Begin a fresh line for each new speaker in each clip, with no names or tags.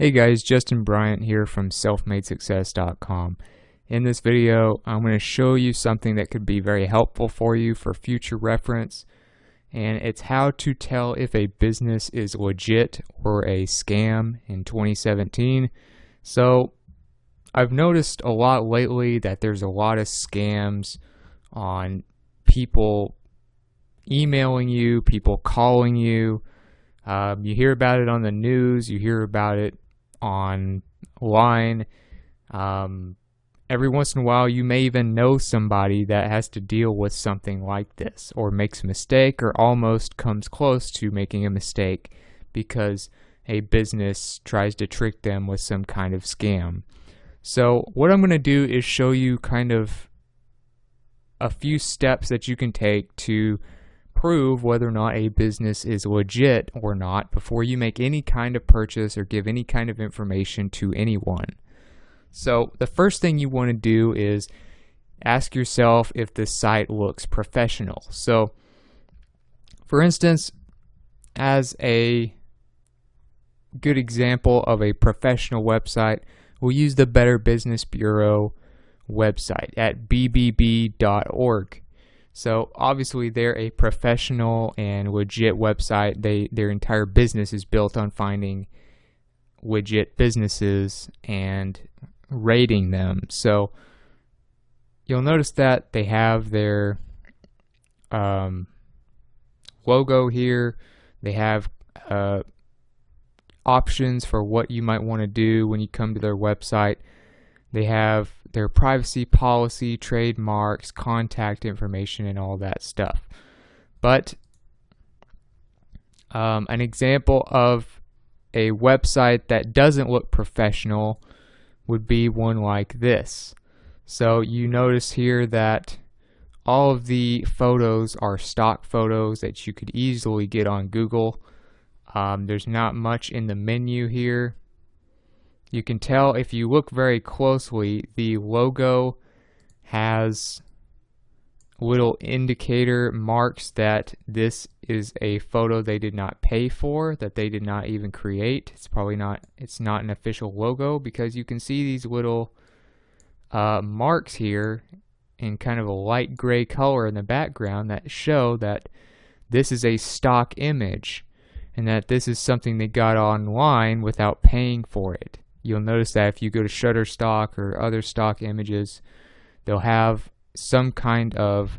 Hey guys, Justin Bryant here from selfmadesuccess.com. In this video, I'm going to show you something that could be very helpful for you for future reference, and it's how to tell if a business is legit or a scam in 2017. So, I've noticed a lot lately that there's a lot of scams on people emailing you, people calling you. You hear about it on the news, you hear about it online. Every once in a while you may even know somebody that has to deal with something like this, or makes a mistake, or almost comes close to making a mistake because a business tries to trick them with some kind of scam. So what I'm going to do is show you kind of a few steps that you can take to prove whether or not a business is legit or not before you make any kind of purchase or give any kind of information to anyone. So the first thing you want to do is ask yourself if the site looks professional. So for instance, as a good example of a professional website, we'll use the Better Business Bureau website at bbb.org. So obviously they're a professional and legit website. Their entire business is built on finding legit businesses and rating them. So you'll notice that they have their logo here. They have options for what you might want to do when you come to their website. They have their privacy policy, trademarks, contact information, and all that stuff. But an example of a website that doesn't look professional would be one like this. So you notice here that all of the photos are stock photos that you could easily get on Google. There's not much in the menu here. You can tell if you look very closely, the logo has little indicator marks that this is a photo they did not pay for, that they did not even create. It's not an official logo, because you can see these little marks here in kind of a light gray color in the background that show that this is a stock image and that this is something they got online without paying for it. You'll notice that if you go to Shutterstock or other stock images, they'll have some kind of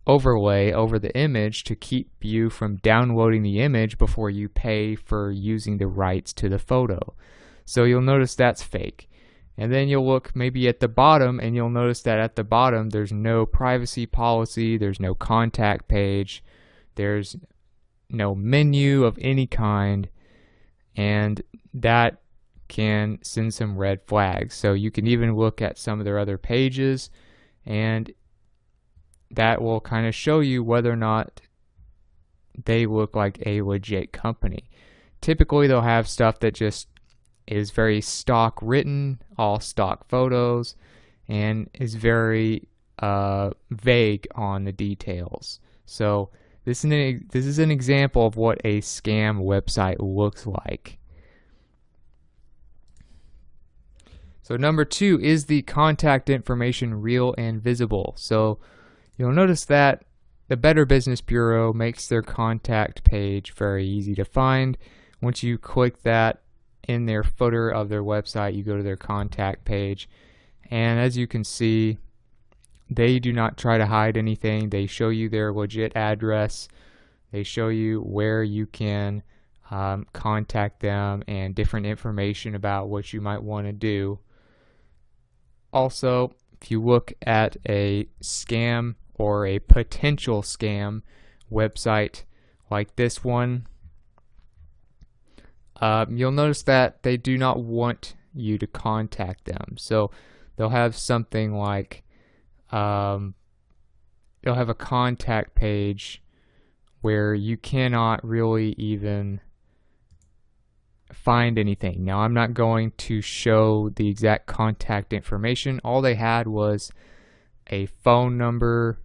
overlay over the image to keep you from downloading the image before you pay for using the rights to the photo. So you'll notice that's fake. And then you'll look maybe at the bottom, and you'll notice that at the bottom there's no privacy policy, there's no contact page, there's no menu of any kind, and that can send some red flags. So you can even look at some of their other pages, and that will kind of show you whether or not they look like a legit company. Typically they'll have stuff that just is very stock written, all stock photos, and is very vague on the details. So this is an example of what a scam website looks like. So number 2, is the contact information real and visible? So you'll notice that the Better Business Bureau makes their contact page very easy to find. Once you click that in their footer of their website, you go to their contact page, and as you can see, they do not try to hide anything. They show you their legit address. They show you where you can contact them and different information about what you might want to do. Also, if you look at a scam or a potential scam website like this one, you'll notice that they do not want you to contact them. So they'll have something like, they'll have a contact page where you cannot really even find anything. Now, I'm not going to show the exact contact information. All they had was a phone number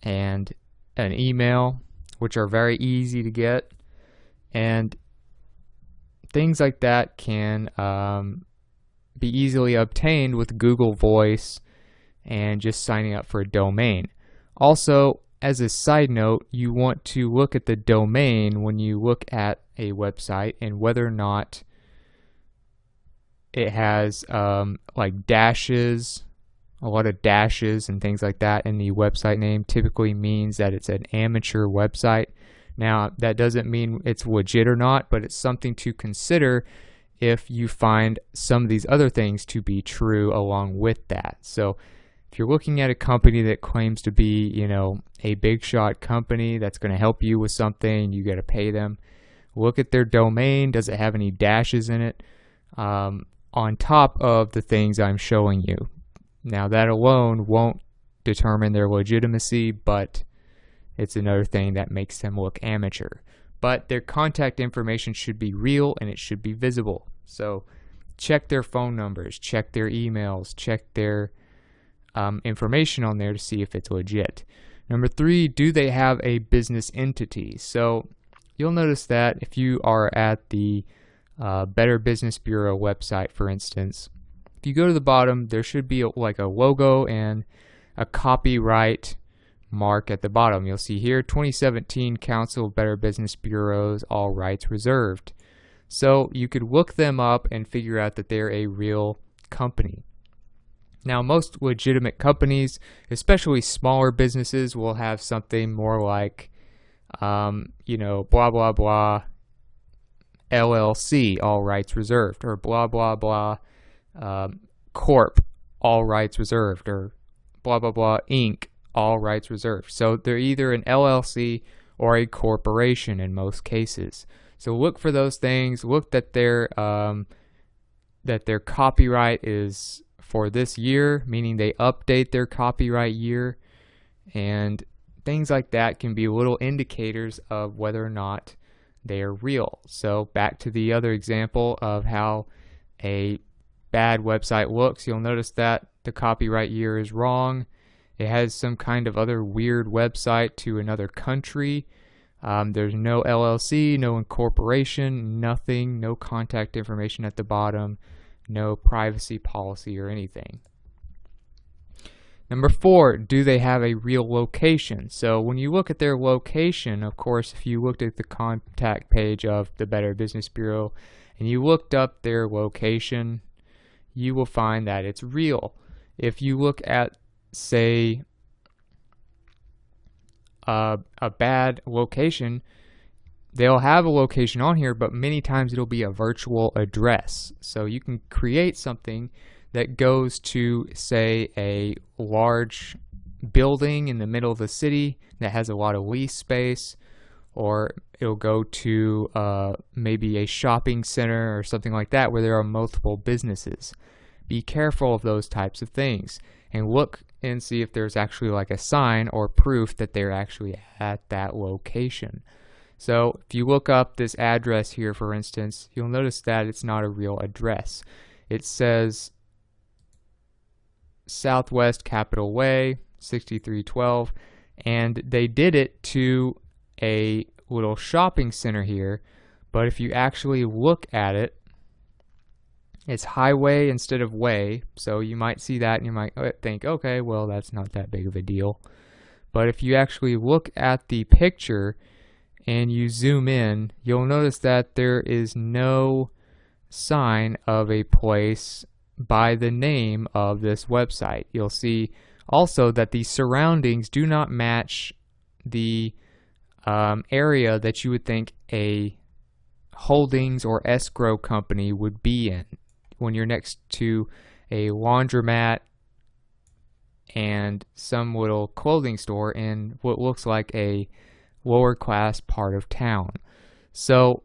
and an email, which are very easy to get. And things like that can be easily obtained with Google Voice and just signing up for a domain. Also, as a side note, you want to look at the domain when you look at a website and whether or not it has like dashes, a lot of dashes and things like that in the website name typically means that it's an amateur website. Now, that doesn't mean it's legit or not, but it's something to consider if you find some of these other things to be true along with that. So if you're looking at a company that claims to be, a big shot company that's going to help you with something, you got to pay them. Look at their domain. Does it have any dashes in it? On top of the things I'm showing you. Now, that alone won't determine their legitimacy, but it's another thing that makes them look amateur. But their contact information should be real and it should be visible. So check their phone numbers, check their emails, check their information on there to see if it's legit. Number 3, do they have a business entity? So you'll notice that if you are at the Better Business Bureau website, for instance, if you go to the bottom, there should be like a logo and a copyright mark at the bottom. You'll see here, 2017 Council of Better Business Bureaus, all rights reserved. So you could look them up and figure out that they're a real company. Now, most legitimate companies, especially smaller businesses, will have something more like, blah, blah, blah, LLC, all rights reserved, or blah, blah, blah, Corp, all rights reserved, or blah, blah, blah, Inc., all rights reserved. So they're either an LLC or a corporation in most cases. So look for those things. Look that their copyright is for this year, meaning they update their copyright year, and things like that can be little indicators of whether or not they are real. So back to the other example of how a bad website looks, you'll notice that the copyright year is wrong. It has some kind of other weird website to another country. There's no LLC, no incorporation, nothing, no contact information at the bottom, no privacy policy or anything. Number 4, do they have a real location? So when you look at their location, of course, if you looked at the contact page of the Better Business Bureau and you looked up their location, you will find that it's real. If you look at, say, a bad location, they'll have a location on here, but many times it'll be a virtual address. So you can create something that goes to, say, a large building in the middle of the city that has a lot of lease space, or it'll go to maybe a shopping center or something like that where there are multiple businesses. Be careful of those types of things and look and see if there's actually like a sign or proof that they're actually at that location. So if you look up this address here, for instance, you'll notice that it's not a real address. It says Southwest Capitol Way, 6312, and they did it to a little shopping center here, but if you actually look at it, it's highway instead of way, so you might see that and you might think, okay, well, that's not that big of a deal. But if you actually look at the picture and you zoom in, you'll notice that there is no sign of a place by the name of this website. You'll see also that the surroundings do not match the area that you would think a holdings or escrow company would be in when you're next to a laundromat and some little clothing store in what looks like a lower class part of town. So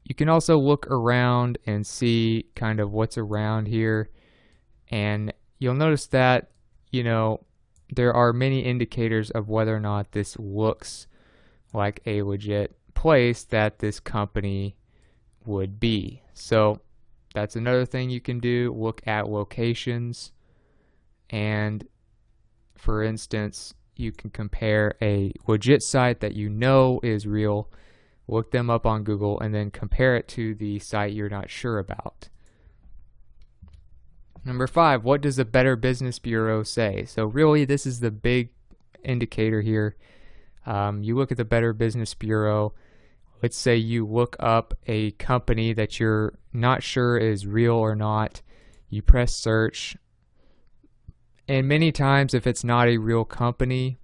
you can also look around and see kind of what's around here, and you'll notice that, there are many indicators of whether or not this looks like a legit place that this company would be. So that's another thing you can do, look at locations, and for instance, you can compare a legit site that you know is real look them up on Google, and then compare it to the site you're not sure about. Number 5, what does the Better Business Bureau say? So really, this is the big indicator here. You look at the Better Business Bureau. Let's say you look up a company that you're not sure is real or not. You press search. And many times, if it's not a real company,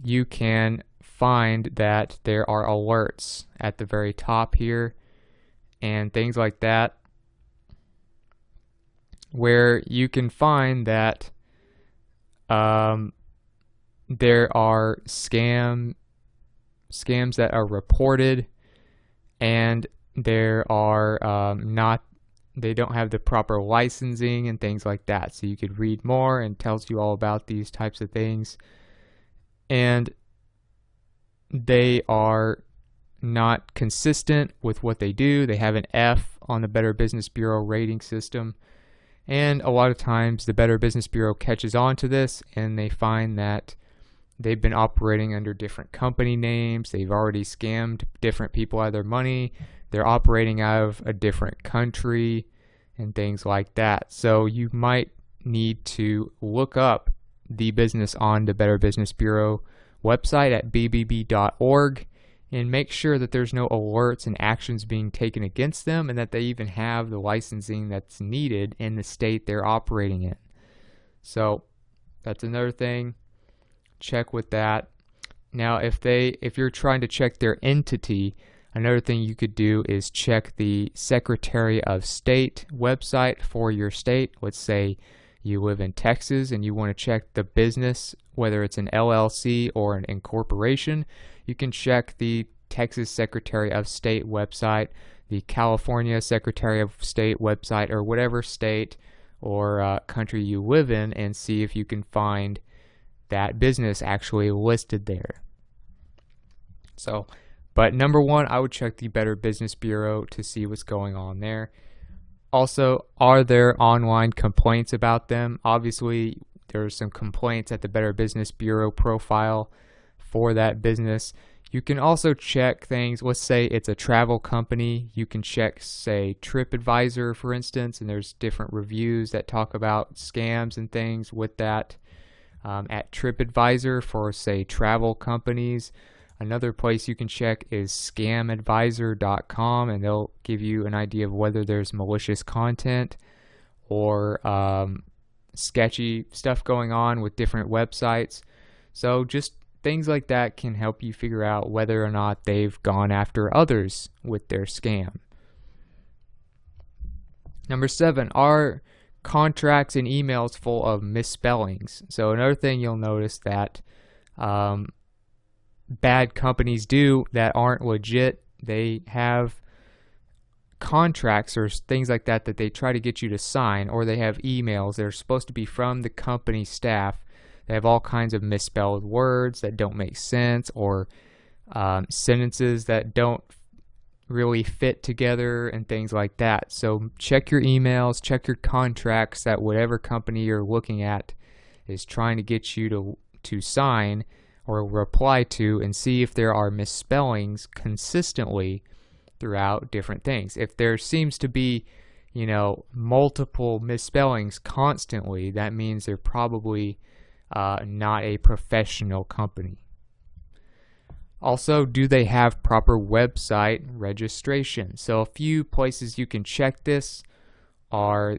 you can find that there are alerts at the very top here and things like that, where you can find that there are scams that are reported, and there are they don't have the proper licensing and things like that. So you could read more, and tells you all about these types of things. And they are not consistent with what they do. They have an F on the Better Business Bureau rating system. And a lot of times the Better Business Bureau catches on to this, and they find that they've been operating under different company names. They've already scammed different people out of their money. They're operating out of a different country and things like that. So you might need to look up the business on the Better Business Bureau website at bbb.org and make sure that there's no alerts and actions being taken against them, and that they even have the licensing that's needed in the state they're operating in. So that's another thing. Check with that. Now, if you're trying to check their entity, another thing you could do is check the Secretary of State website for your state. Let's say you live in Texas and you want to check the business, whether it's an LLC or an incorporation. You can check the Texas Secretary of State website, the California Secretary of State website, or whatever state or country you live in, and see if you can find that business actually listed there. So, but number 1, I would check the Better Business Bureau to see what's going on there. Also, are there online complaints about them? Obviously, there's some complaints at the Better Business Bureau profile for that business. You can also check things. Let's say it's a travel company. You can check, say, TripAdvisor, for instance, and there's different reviews that talk about scams and things with that. At TripAdvisor for, say, travel companies. Another place you can check is scamadvisor.com, and they'll give you an idea of whether there's malicious content or sketchy stuff going on with different websites. So just things like that can help you figure out whether or not they've gone after others with their scam. Number 7, are contracts and emails full of misspellings? So another thing you'll notice that bad companies do that aren't legit, they have contracts or things like that that they try to get you to sign, or they have emails that are supposed to be from the company staff. They have all kinds of misspelled words that don't make sense, or sentences that don't really fit together and things like that. So check your emails, check your contracts that whatever company you're looking at is trying to get you to sign or reply to, and see if there are misspellings consistently throughout different things. If there seems to be, multiple misspellings constantly, that means they're probably not a professional company. Also, do they have proper website registration? So a few places you can check this are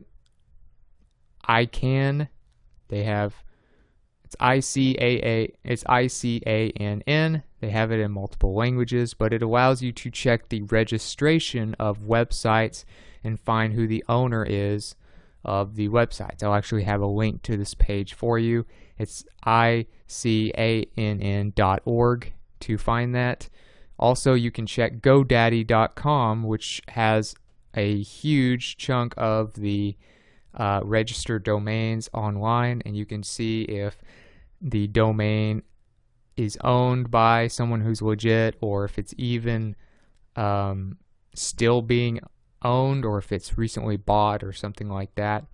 ICANN. They have it's ICANN. They have it in multiple languages, but it allows you to check the registration of websites and find who the owner is of the websites. I'll actually have a link to this page for you. It's ICANN.org to find that. Also, you can check GoDaddy.com, which has a huge chunk of the registered domains online, and you can see if the domain is owned by someone who's legit, or if it's even still being owned, or if it's recently bought or something like that,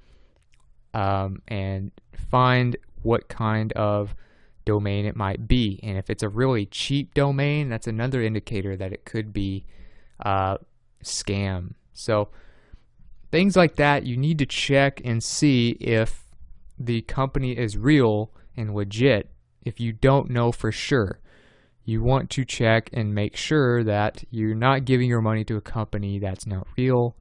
and find what kind of domain it might be. And if it's a really cheap domain, that's another indicator that it could be scam. So things like that, you need to check and see if the company is real and legit. If you don't know for sure, you want to check and make sure that you're not giving your money to a company that's not real.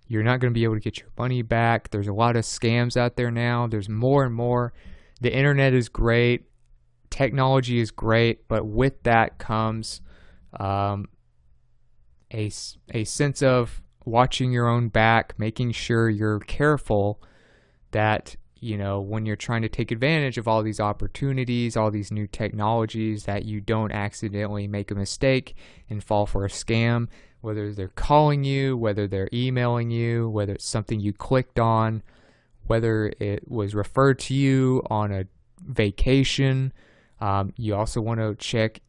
You're not going to be able to get your money back. There's a lot of scams out there now. There's more and more. The internet is great. Technology is great, but with that comes a sense of watching your own back, making sure you're careful that, you know, when you're trying to take advantage of all these opportunities, all these new technologies, that you don't accidentally make a mistake and fall for a scam, whether they're calling you, whether they're emailing you, whether it's something you clicked on, whether it was referred to you on a vacation. You also want to check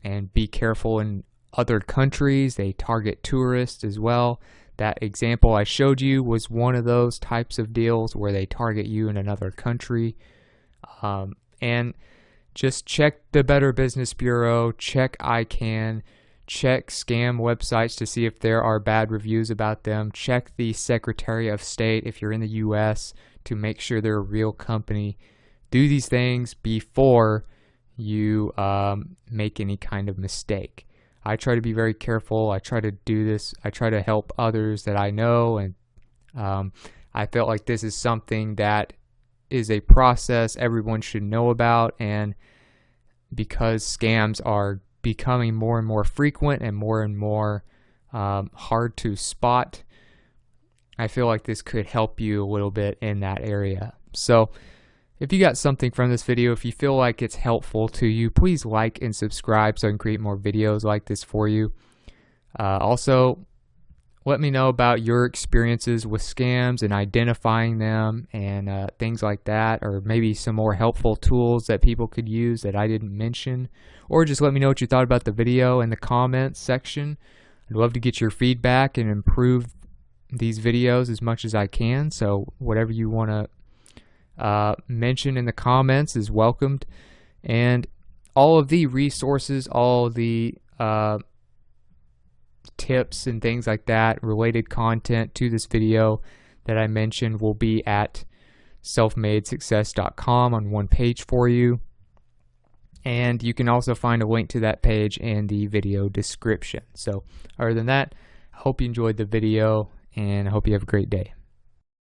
and be careful in other countries. They target tourists as well. That example I showed you was one of those types of deals where they target you in another country. And just check the Better Business Bureau, check ICANN, check scam websites to see if there are bad reviews about them. Check the Secretary of State if you're in the US to make sure they're a real company. Do these things before you make any kind of mistake. I try to be very careful. I try to do this. I try to help others that I know, and I felt like this is something that is a process everyone should know about. And because scams are becoming more and more frequent and more hard to spot, I feel like this could help you a little bit in that area. So if you got something from this video, if you feel like it's helpful to you, please like and subscribe so I can create more videos like this for you. Also, let me know about your experiences with scams and identifying them and things like that, or maybe some more helpful tools that people could use that I didn't mention. Or just let me know what you thought about the video in the comments section. I'd love to get your feedback and improve these videos as much as I can. So whatever you want to mention in the comments is welcomed. And all of the resources, all the tips and things like that, related content to this video that I mentioned, will be at selfmadesuccess.com on one page for you. And you can also find a link to that page in the video description. So other than that, I hope you enjoyed the video, and I hope you have a great day.